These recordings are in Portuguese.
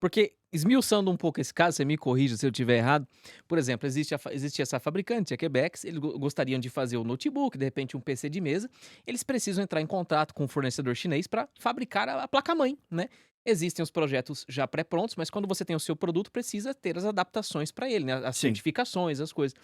Porque, esmiuçando um pouco esse caso, você me corrija se eu estiver errado, por exemplo, existe essa fabricante, a Quebex, eles gostariam de fazer o notebook, de repente um PC de mesa, eles precisam entrar em contrato com um fornecedor chinês para fabricar a placa-mãe, né. Existem os projetos já pré-prontos, mas quando você tem o seu produto, precisa ter as adaptações para ele, né, as Sim. certificações, as coisas.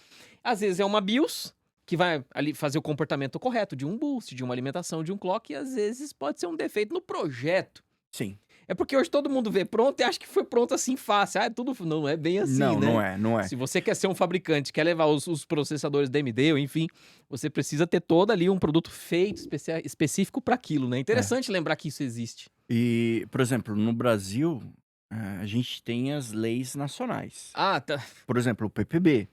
Às vezes é uma BIOS, que vai ali fazer o comportamento correto de um boost, de uma alimentação, de um clock, e às vezes pode ser um defeito no projeto. Sim. É porque hoje todo mundo vê pronto e acha que foi pronto assim fácil. Ah, é tudo não é bem assim, Não, não né. é, não é. Se você quer ser um fabricante, quer levar os processadores da AMD ou enfim, você precisa ter todo ali um produto feito específico para aquilo, né. É. Interessante lembrar que isso existe. E, por exemplo, no Brasil, a gente tem as leis nacionais. Ah, tá. Por exemplo, o PPB,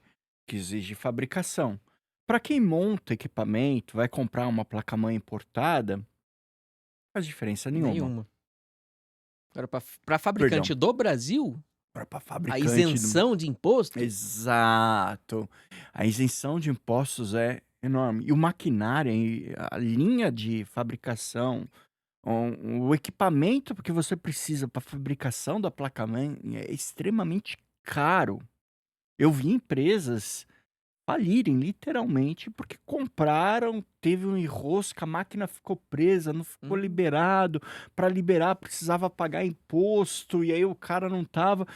que exige fabricação. Para quem monta equipamento, vai comprar uma placa-mãe importada, não faz diferença nenhuma. Nenhuma. Agora pra Perdão, fabricante do Brasil, para a fabricante do isenção de imposto? exato. A isenção de impostos é enorme. E o maquinário, e a linha de fabricação, o equipamento que você precisa para fabricação da placa-mãe é extremamente caro. Eu vi empresas falirem literalmente, porque compraram, teve um enrosco, a máquina ficou presa, não ficou Hum, liberado, para liberar precisava pagar imposto, e aí o cara não tava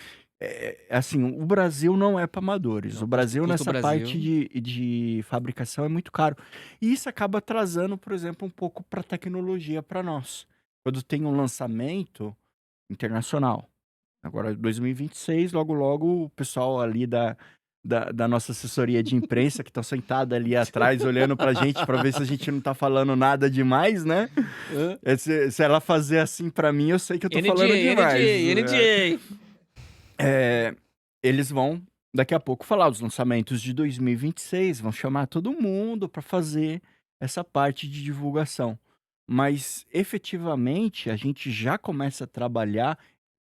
assim, o Brasil não é para amadores, não, o Brasil custo nessa parte Brasil. de fabricação é muito caro. E isso acaba atrasando, por exemplo, um pouco para tecnologia para nós. Quando tem um lançamento internacional. Agora 2026, logo, logo, o pessoal ali da nossa assessoria de imprensa, que tá sentada ali atrás olhando pra gente, pra ver se a gente não tá falando nada demais, né. Hã? Se ela fazer assim pra mim, eu sei que eu tô falando NDA, demais. NDA, NDA. Eh, eles vão, daqui a pouco, falar os lançamentos de 2026, vão chamar todo mundo pra fazer essa parte de divulgação. Mas, efetivamente, a gente já começa a trabalhar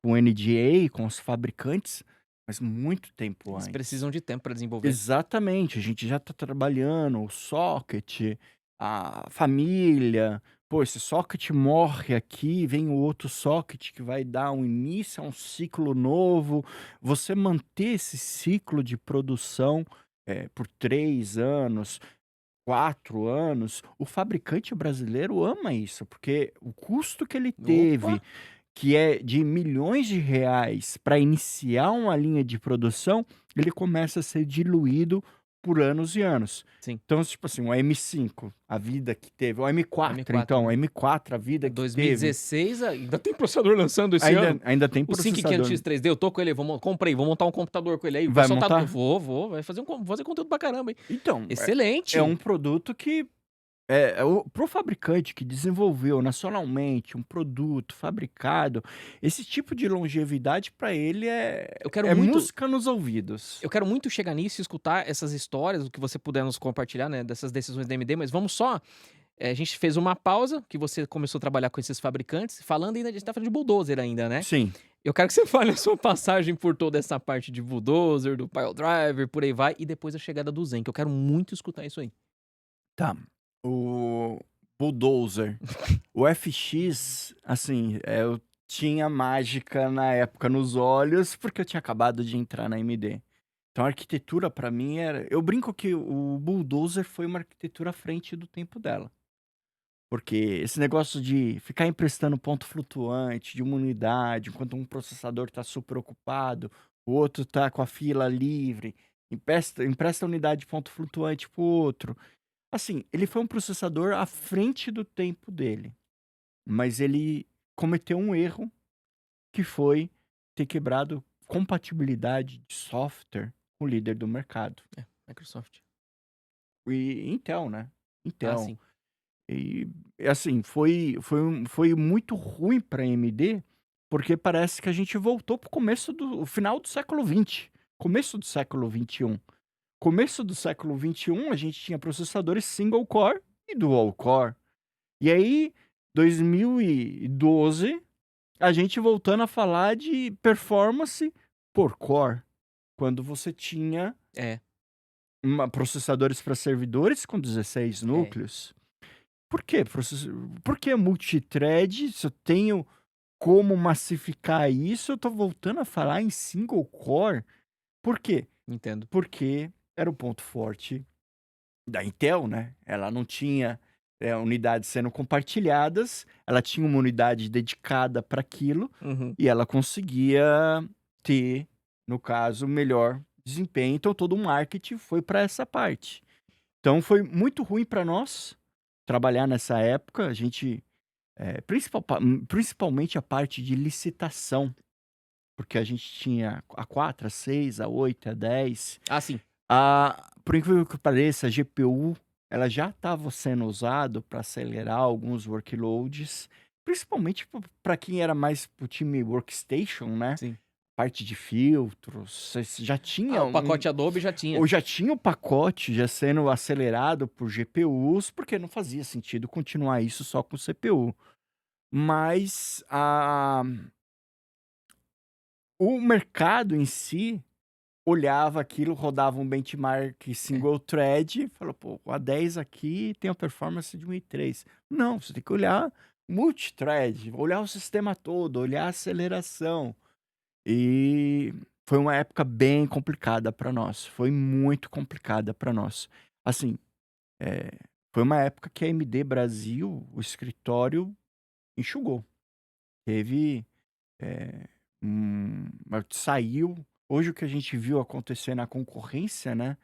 com NDA, com os fabricantes, mas muito tempo Eles antes. precisam de tempo para desenvolver. Exatamente, a gente já está trabalhando o socket, a família. Pô, esse socket morre aqui, vem o outro socket que vai dar um início a um ciclo novo. Você manter esse ciclo de produção, por 3 anos, 4 anos, o fabricante brasileiro ama isso, porque o custo que ele Opa! teve, que é de milhões de reais para iniciar uma linha de produção, ele começa a ser diluído por anos e anos. Sim, Então, tipo assim, o M5, a vida que teve, o M4 M4, então, o né. M4, a vida que teve, 2016 ainda tem processador lançando esse ainda ano. ainda tem O 5500 processador. X3D, eu tô com ele, comprei, vou montar um computador com ele aí, o Vai pessoal tá montar? vai fazer fazer conteúdo pra caramba, hein. Então, é um Excelente. produto que o para o fabricante que desenvolveu nacionalmente um produto fabricado, esse tipo de longevidade para ele Eu quero é muito música nos ouvidos. eu quero muito chegar nisso e escutar essas histórias, o que você puder nos compartilhar, né, dessas decisões da AMD, mas vamos só, a gente fez uma pausa, que você começou a trabalhar com esses fabricantes, falando ainda a gente tá falando de bulldozer ainda, né. Sim, Eu quero que você fale a sua passagem por toda essa parte de bulldozer, do piledriver, por aí vai, e depois a chegada do Zen, que eu quero muito escutar isso aí. tá. O Bulldozer, o FX, assim, eu tinha mágica na época nos olhos, porque eu tinha acabado de entrar na AMD. Então a arquitetura para mim era, eu brinco que o Bulldozer foi uma arquitetura à frente do tempo dela. Porque esse negócio de ficar emprestando ponto flutuante de uma unidade, enquanto um processador está super ocupado, o outro está com a fila livre, empresta a unidade de ponto flutuante para o outro. Assim, ele foi um processador à frente do tempo dele, mas ele cometeu um erro, que foi ter quebrado compatibilidade de software com o líder do mercado. É, Microsoft. E Intel, né, Ah, Intel. sim. E, assim, foi muito ruim para a AMD, porque parece que a gente voltou para o final do século XX, começo do século XXI. Começo do século XXI, a gente tinha processadores single core e dual core. E aí, 2012, a gente voltando a falar de performance por core, quando você tinha É, processadores para servidores com 16 é. núcleos. Por quê? Por que multithread, se eu tenho como massificar isso, eu tô voltando a falar em single core. Por quê? Entendo. Porque era o ponto forte da Intel, né? Ela não tinha unidades sendo compartilhadas, ela tinha uma unidade dedicada para aquilo Uhum. e ela conseguia ter, no caso, melhor desempenho. Então todo o marketing foi para essa parte. Então foi muito ruim para nós trabalhar nessa época. A gente, principalmente a parte de licitação, porque a gente tinha a 4, a 6, a 8, a 10. Ah, sim. Por incrível que pareça, a GPU, ela já estava sendo usado para acelerar alguns workloads, principalmente para quem era mais pro time workstation, né? Sim. Parte de filtros, você já Ah, tinha o pacote Adobe já ou tinha. já tinha o pacote já sendo acelerado por GPUs, porque não fazia sentido continuar isso só com CPU. Mas o mercado em si olhava aquilo, rodava um benchmark É. single thread, falou, pô, o A10 aqui tem a performance de um i3. Não, você tem que olhar multithread, olhar o sistema todo, olhar a aceleração. E foi uma época bem complicada para nós, foi muito complicada para nós. Assim, eh, foi uma época que a AMD Brasil, o escritório, enxugou. Teve saiu. Hoje o que a gente viu acontecer na concorrência, né?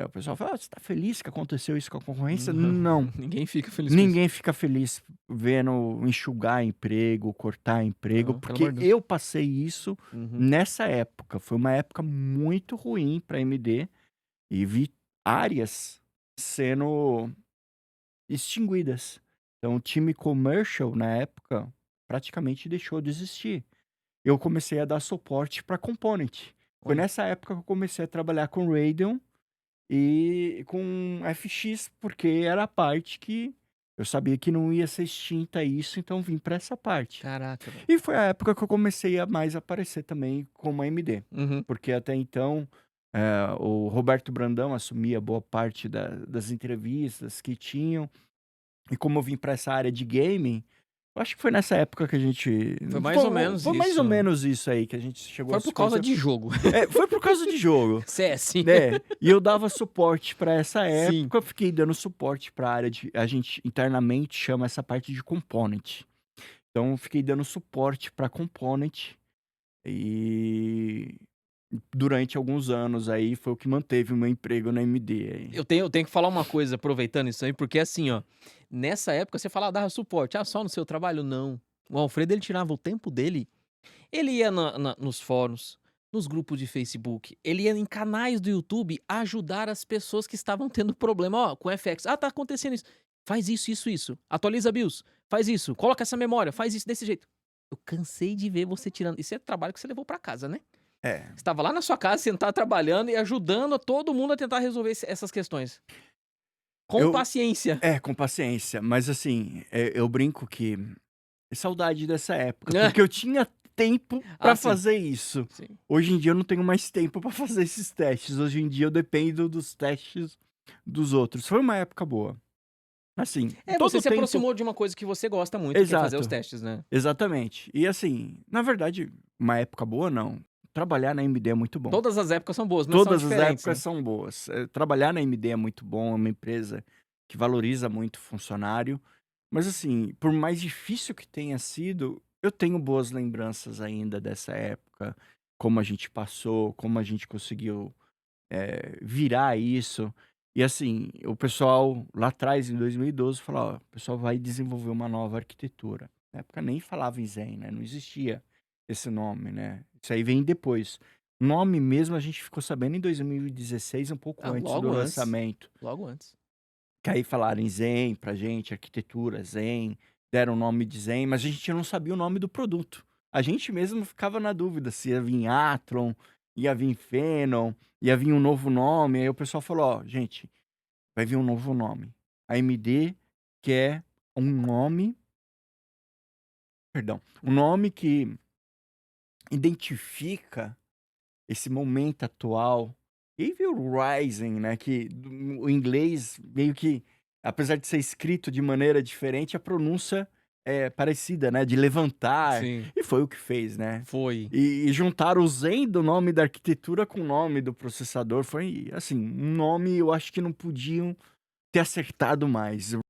O pessoal fala: você tá feliz que aconteceu isso com a concorrência? Não, Não. ninguém fica feliz com isso. Ninguém fica feliz vendo enxugar emprego, cortar emprego, Não, pelo amor porque de Deus. eu passei isso Uhum. nessa época. Foi uma época muito ruim para AMD e vi áreas sendo extinguidas. Então, o time commercial na época praticamente deixou de existir. Eu comecei a dar suporte para component. Foi Olha. nessa época que eu comecei a trabalhar com Radeon e com FX, porque era a parte que eu sabia que não ia ser extinta isso, então vim para essa parte. Caraca, velho. E foi a época que eu comecei a mais aparecer também como AMD, Uhum. porque até então o Roberto Brandão assumia boa parte das entrevistas que tinham, e como eu vim para essa área de gaming, eu acho que foi nessa época que a gente. Foi mais ou menos Foi mais ou isso. menos isso aí que a gente chegou a Foi se por causa conhecer. de jogo. Foi por causa de jogo. CS. Né? E eu dava suporte para essa Sim. época, eu fiquei dando suporte para a área de. A gente internamente chama essa parte de component. Então, eu fiquei dando suporte para component e durante alguns anos aí foi o que manteve o meu emprego na AMD aí. Eu tenho que falar uma coisa, aproveitando isso aí, porque assim, ó, nessa época você falava, dava suporte, ah, só no seu trabalho? Não. O Alfredo, ele tirava o tempo dele, ele ia nos fóruns, nos grupos de Facebook, ele ia em canais do YouTube ajudar as pessoas que estavam tendo problema, ó, com FX. Ah, tá acontecendo isso. Faz isso, isso, isso. Atualiza BIOS. Faz isso. Coloca essa memória. Faz isso desse jeito. Eu cansei de ver você tirando. Isso é trabalho que você levou pra casa, né? É, Você estava lá na sua casa, sentado, trabalhando e ajudando a todo mundo a tentar resolver essas questões. Com eu. paciência. Com paciência, mas assim, eu brinco que saudade dessa época, porque eu tinha tempo Ah, pra sim. fazer isso. Sim. Hoje em dia eu não tenho mais tempo pra fazer esses testes. Hoje em dia eu dependo dos testes dos outros. Foi uma época boa. Assim, É, todo você o se tempo. aproximou de uma coisa que você gosta muito, que é fazer os Exato, testes, né. exatamente. E assim, na verdade, uma época boa não. Trabalhar na AMD é muito bom. Todas as épocas são boas, mas são Todas as diferentes, épocas né. são boas. Trabalhar na AMD é muito bom, é uma empresa que valoriza muito o funcionário. Mas assim, por mais difícil que tenha sido, eu tenho boas lembranças ainda dessa época, como a gente passou, como a gente conseguiu virar isso. E assim, o pessoal lá atrás, em 2012, falou: ó, o pessoal vai desenvolver uma nova arquitetura. Na época nem falava em Zen, né? Não existia esse nome, né? Isso aí vem depois. O nome mesmo a gente ficou sabendo em 2016, um pouco Ah, antes do logo antes, lançamento. logo antes. Que aí falaram em Zen pra gente, arquitetura Zen, deram o nome de Zen, mas a gente não sabia o nome do produto. A gente mesmo ficava na dúvida se ia vir Athlon, ia vir Phenom, ia vir um novo nome. Aí o pessoal falou: ó, gente, vai vir um novo nome. A AMD quer um nome, perdão, um nome que identifica esse momento atual. E aí veio o Ryzen, né? Que o inglês meio que, apesar de ser escrito de maneira diferente, a pronúncia parecida, né, de levantar, Sim, e foi o que fez, né. foi. E juntar o Zen do nome da arquitetura com o nome do processador foi, assim, um nome eu acho que não podiam ter acertado mais.